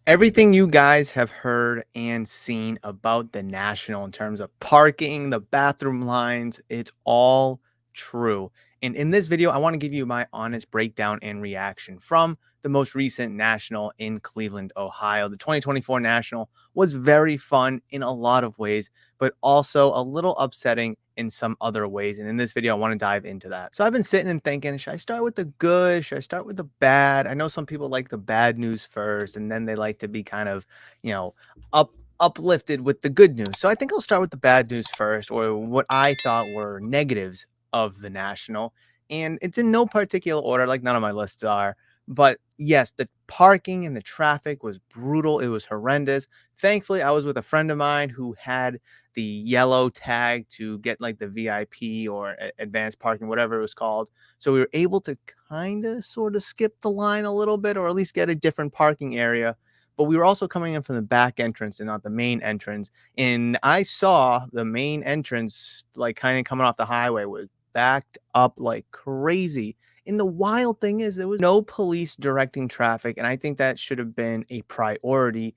Everything you guys have heard and seen about the National in terms of parking, the bathroom lines, it's all true. And in this video, I want to give you my honest breakdown and reaction from the most recent National in Cleveland, Ohio. The 2024 National was very fun in a lot of ways, but also a little upsetting in some other ways. And in this video, I want to dive into that. So I've been sitting and thinking, should I start with the good? Should I start with the bad? I know some people like the bad news first, and then they like to be kind of, you know, up uplifted with the good news. So I think I'll start with the bad news first, or what I thought were negatives of the National. And it's in no particular order, like none of my lists are. But yes, the parking and the traffic was brutal. It was horrendous. Thankfully, I was with a friend of mine who had the yellow tag to get like the VIP or advanced parking, whatever it was called. So we were able to kind of sort of skip the line a little bit, or at least get a different parking area. But we were also coming in from the back entrance and not the main entrance. And I saw the main entrance, like kind of coming off the highway, was backed up like crazy. And the wild thing is, there was no police directing traffic. And I think that should have been a priority,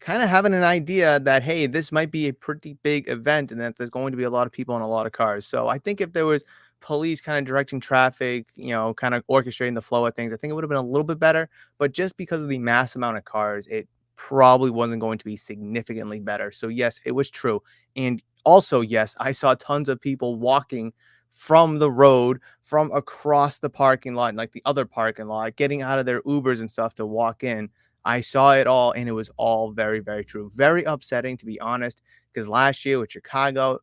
kind of having an idea that, hey, this might be a pretty big event and that there's going to be a lot of people and a lot of cars. So I think if there was police kind of directing traffic, kind of orchestrating the flow of things, I think it would have been a little bit better. But just because of the mass amount of cars, it probably wasn't going to be significantly better. So yes, it was true. And also, yes, I saw tons of people walking from the road, from across the parking lot, like the other parking lot, getting out of their Ubers and stuff to walk in. I saw it all, and it was all very, very true. Very upsetting, to be honest, because last year with Chicago,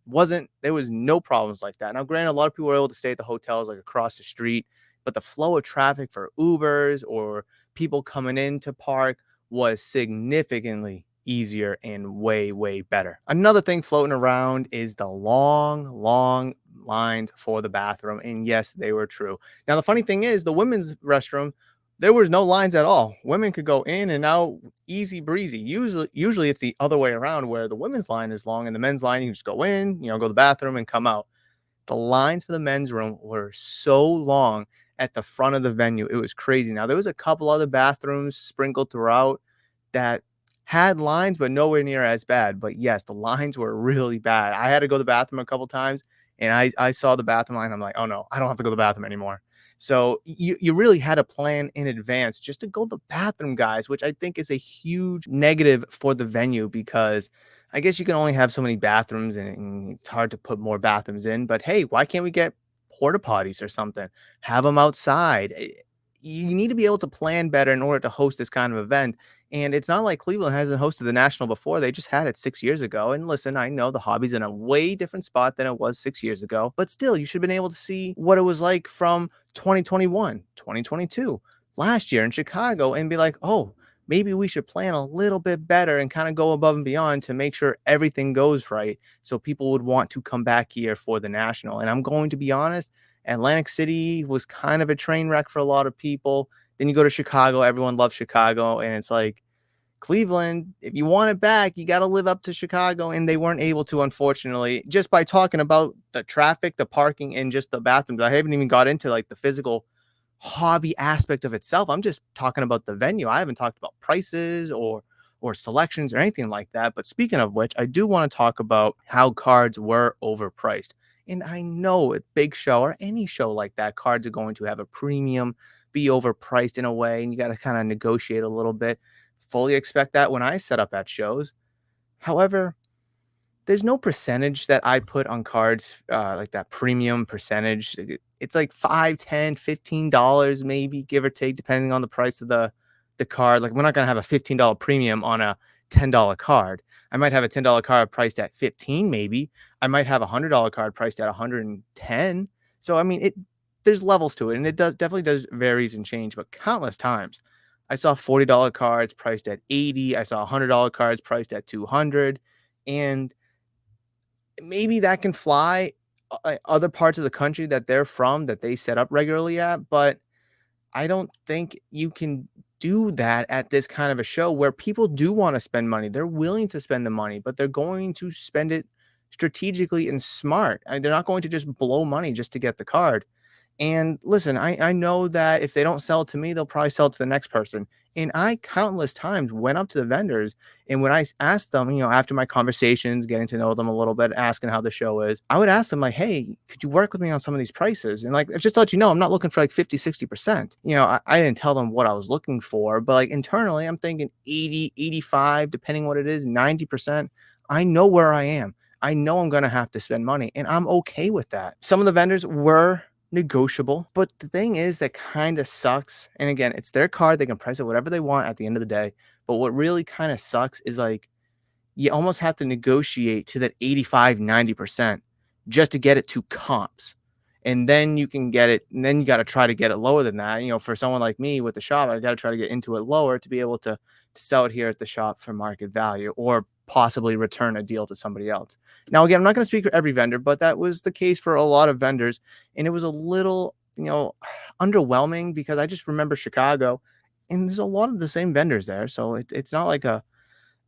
there was no problems like that. Now, granted, a lot of people were able to stay at the hotels like across the street, but the flow of traffic for Ubers or people coming in to park was significantly easier and way, way better. Another thing floating around is the long, long lines for the bathroom. And yes, they were true. Now, the funny thing is, the women's restroom, there was no lines at all. Women could go in and out easy breezy. Usually it's the other way around, where the women's line is long and the men's line, you can just go in, go to the bathroom and come out. The lines for the men's room were so long at the front of the venue. It was crazy. Now, there was a couple other bathrooms sprinkled throughout that had lines, but nowhere near as bad. But yes, the lines were really bad. I had to go to the bathroom a couple times, and I saw the bathroom line. I'm like, oh no, I don't have to go to the bathroom anymore. So you really had to plan in advance just to go to the bathroom, guys, which I think is a huge negative for the venue, because I guess you can only have so many bathrooms, and it's hard to put more bathrooms in. But hey, why can't we get porta potties or something? Have them outside. You need to be able to plan better in order to host this kind of event. And it's not like Cleveland hasn't hosted the National before. They just had it 6 years ago. And listen, I know the hobby's in a way different spot than it was 6 years ago, but still, you should have been able to see what it was like from 2021, 2022, last year in Chicago, and be like, oh, maybe we should plan a little bit better and kind of go above and beyond to make sure everything goes right. So people would want to come back here for the National. And I'm going to be honest, Atlantic City was kind of a train wreck for a lot of people. Then you go to Chicago, everyone loves Chicago, and it's like, Cleveland, if you want it back, you got to live up to Chicago, and they weren't able to, unfortunately, just by talking about the traffic, the parking, and just the bathrooms. I haven't even got into like the physical hobby aspect of itself. I'm just talking about the venue. I haven't talked about prices or selections or anything like that. But speaking of which, I do want to talk about how cards were overpriced. And I know at big show or any show like that, cards are going to have a premium, be overpriced in a way, and you got to kind of negotiate a little bit. Fully expect that when I set up at shows. However, there's no percentage that I put on cards, like that premium percentage. It's like 5, 10, $15 maybe, give or take, depending on the price of the card. Like, we're not gonna have a $15 premium on a $10 card. I might have a $10 card priced at 15 maybe. I might have a $100 card priced at 110. So I mean, there's levels to it, and it definitely does varies and change, but countless times I saw $40 cards priced at 80. I saw $100 cards priced at 200. And maybe that can fly other parts of the country that they're from, that they set up regularly at, but I don't think you can do that at this kind of a show where people do want to spend money. They're willing to spend the money, but they're going to spend it strategically and smart. They're not going to just blow money just to get the card. And listen, I know that if they don't sell it to me, they'll probably sell it to the next person. And I countless times went up to the vendors, and when asked them, after my conversations, getting to know them a little bit, asking how the show is, I would ask them like, "Hey, could you work with me on some of these prices?" And like, just to let you know, I'm not looking for like 50, 60%. I didn't tell them what I was looking for, but like internally, I'm thinking 80, 85, depending what it is, 90%. I know where I am. I know I'm going to have to spend money, and I'm okay with that. Some of the vendors were negotiable. But the thing is that kind of sucks. And again, it's their card. They can price it whatever they want at the end of the day. But what really kind of sucks is like you almost have to negotiate to that 85, 90% just to get it to comps. And then you can get it, and then you got to try to get it lower than that. For someone like me with the shop, I got to try to get into it lower to be able to sell it here at the shop for market value or possibly return a deal to somebody else. Now, again, I'm not going to speak for every vendor, but that was the case for a lot of vendors. And it was a little, underwhelming because I just remember Chicago and there's a lot of the same vendors there. So it's not like a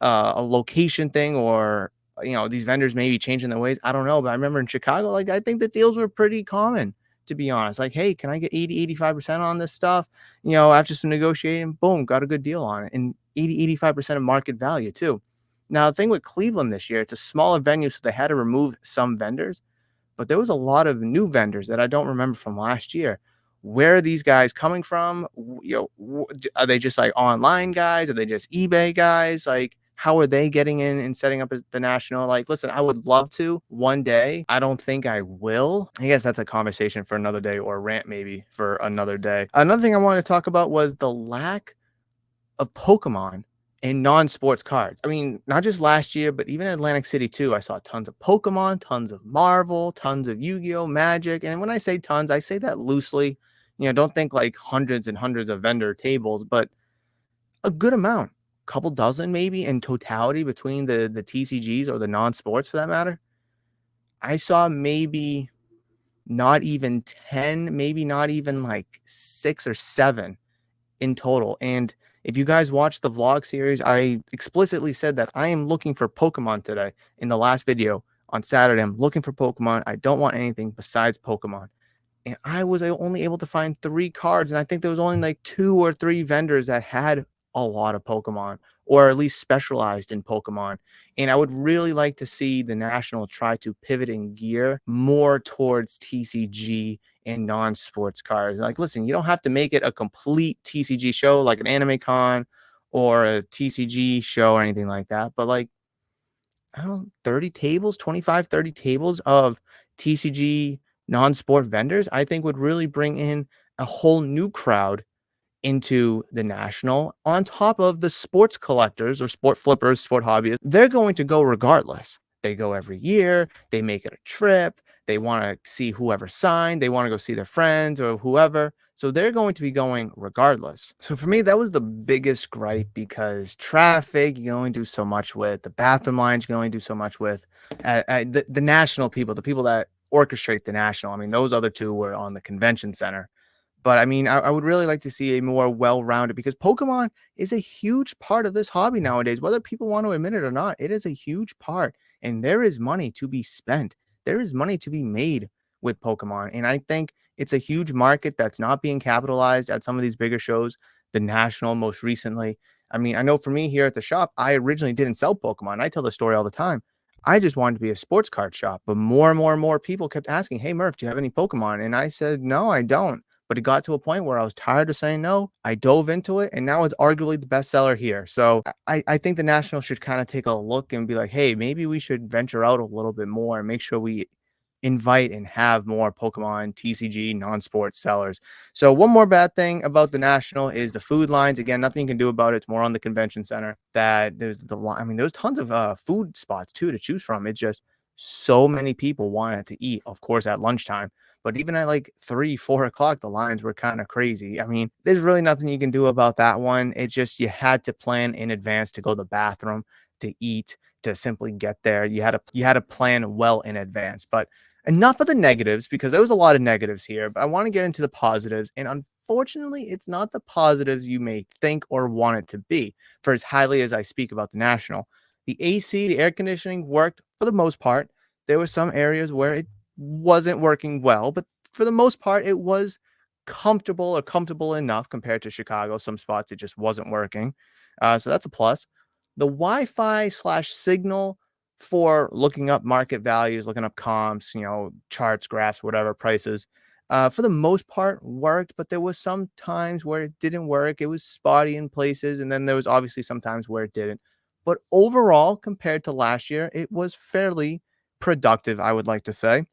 location thing or these vendors may be changing their ways. I don't know, but I remember in Chicago, like I think the deals were pretty common, to be honest. Like, hey, can I get 80, 85% on this stuff? After some negotiating, boom, got a good deal on it. And 80, 85% of market value too. Now the thing with Cleveland this year, it's a smaller venue, so they had to remove some vendors, but there was a lot of new vendors that I don't remember from last year. Where are these guys coming from? Are they just like online guys? Are they just eBay guys? Like, how are they getting in and setting up as the national? Like, listen, I would love to one day. I don't think I will. I guess that's a conversation for another day or a rant maybe for another day. Another thing I wanted to talk about was the lack of Pokemon in non-sports cards. I mean, not just last year, but even in Atlantic City too. I saw tons of Pokemon, tons of Marvel, tons of Yu-Gi-Oh, Magic. And when I say tons, I say that loosely. Don't think like hundreds and hundreds of vendor tables, but a good amount, couple dozen maybe in totality between the TCGs or the non-sports for that matter. I saw maybe not even 10, maybe not even like 6 or 7 in total. And if you guys watch the vlog series, I explicitly said that I am looking for Pokemon today in the last video on Saturday. I'm looking for Pokemon. I don't want anything besides Pokemon. And I was only able to find 3 cards. And I think there was only like 2 or 3 vendors that had a lot of Pokemon or at least specialized in Pokemon. And I would really like to see the National try to pivot and gear more towards TCG and non-sports cards. Like, listen, you don't have to make it a complete TCG show like an anime con or a TCG show or anything like that. But like, I don't know, 30 tables, 25, 30 tables of TCG non-sport vendors, I think would really bring in a whole new crowd into the national on top of the sports collectors or sport flippers, sport hobbyists. They're going to go regardless. They go every year, they make it a trip, they want to see whoever signed, they want to go see their friends or whoever. So they're going to be going regardless. So for me, that was the biggest gripe because traffic, you only do so much with the bathroom lines, you only do so much with the national people, the people that orchestrate the national. I mean, those other two were on the convention center. But I mean, I would really like to see a more well-rounded because Pokemon is a huge part of this hobby nowadays. Whether people want to admit it or not, it is a huge part. And there is money to be spent. There is money to be made with Pokemon. And I think it's a huge market that's not being capitalized at some of these bigger shows, the National most recently. I mean, I know for me here at the shop, I originally didn't sell Pokemon. I tell the story all the time. I just wanted to be a sports card shop, but more and more and more people kept asking, "Hey, Murph, do you have any Pokemon?" And I said, "No, I don't." But it got to a point where I was tired of saying no. I dove into it, and now it's arguably the best seller here. So I think the National should kind of take a look and be like, hey, maybe we should venture out a little bit more and make sure we invite and have more Pokemon TCG non-sports sellers. So one more bad thing about the National is the food lines. Again, nothing you can do about it. It's more on the convention center that there's the line. I mean, there's tons of food spots too to choose from. It's just so many people wanted to eat, of course, at lunchtime. But even at like 3, 4 o'clock, the lines were kind of crazy. I mean, there's really nothing you can do about that one. It's just you had to plan in advance to go to the bathroom, to eat, to simply get there. You had to plan well in advance. But enough of the negatives because there was a lot of negatives here. But I want to get into the positives. And unfortunately, it's not the positives you may think or want it to be. For as highly as I speak about the National, the AC, the air conditioning worked for the most part. There were some areas where it wasn't working well, but for the most part, it was comfortable or comfortable enough compared to Chicago. Some spots it just wasn't working. So that's a plus. The Wi-Fi slash signal for looking up market values, looking up comps, charts, graphs, whatever prices, for the most part worked, but there was some times where it didn't work. It was spotty in places, and then there was obviously some times where it didn't. But overall, compared to last year, it was fairly productive, I would like to say.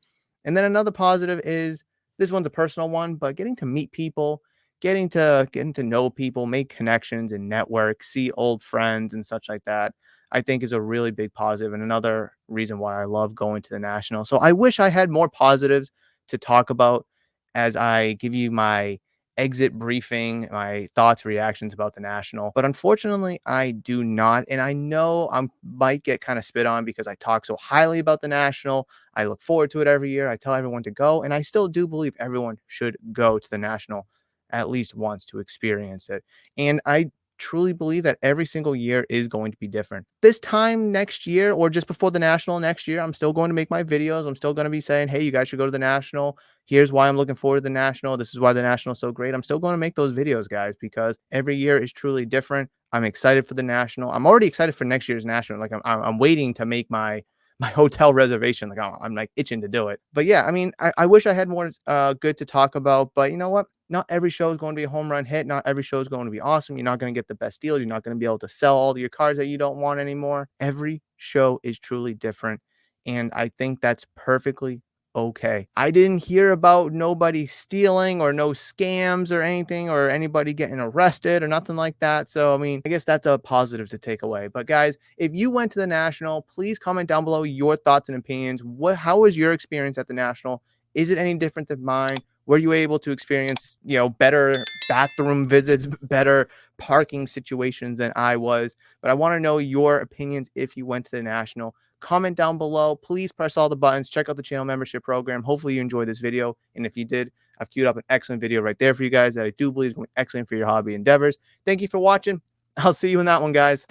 And then another positive is this one's a personal one, but getting to meet people, getting to know people, make connections and network, see old friends and such like that, I think is a really big positive and another reason why I love going to the national. So I wish I had more positives to talk about as I give you my exit briefing, my thoughts, reactions about the national. But unfortunately, I do not. And I know I might get kind of spit on because I talk so highly about the national. I look forward to it every year. I tell everyone to go. And I still do believe everyone should go to the national at least once to experience it. And I truly believe that every single year is going to be different. This time next year or just before the national next year, I'm still going to make my videos. I'm still going to be saying, hey, you guys should go to the national. Here's why I'm looking forward to the national. This is why the national is so great. I'm still going to make those videos, guys, because every year is truly different. I'm excited for the national. I'm already excited for next year's national. Like I'm waiting to make my hotel reservation. Like I'm like itching to do it. But yeah, I mean, I wish I had more good to talk about. But you know what? Not every show is going to be a home run hit. Not every show is going to be awesome. You're not going to get the best deal. You're not going to be able to sell all of your cars that you don't want anymore. Every show is truly different. And I think that's perfectly okay. I didn't hear about nobody stealing or no scams or anything or anybody getting arrested or nothing like that. So, I mean, I guess that's a positive to take away. But guys, if you went to the National, please comment down below your thoughts and opinions. How was your experience at the National? Is it any different than mine? Were you able to experience, better bathroom visits, better parking situations than I was? But I want to know your opinions if you went to the National. Comment down below. Please press all the buttons. Check out the channel membership program. Hopefully you enjoyed this video. And if you did, I've queued up an excellent video right there for you guys that I do believe is going to be excellent for your hobby endeavors. Thank you for watching. I'll see you in that one, guys.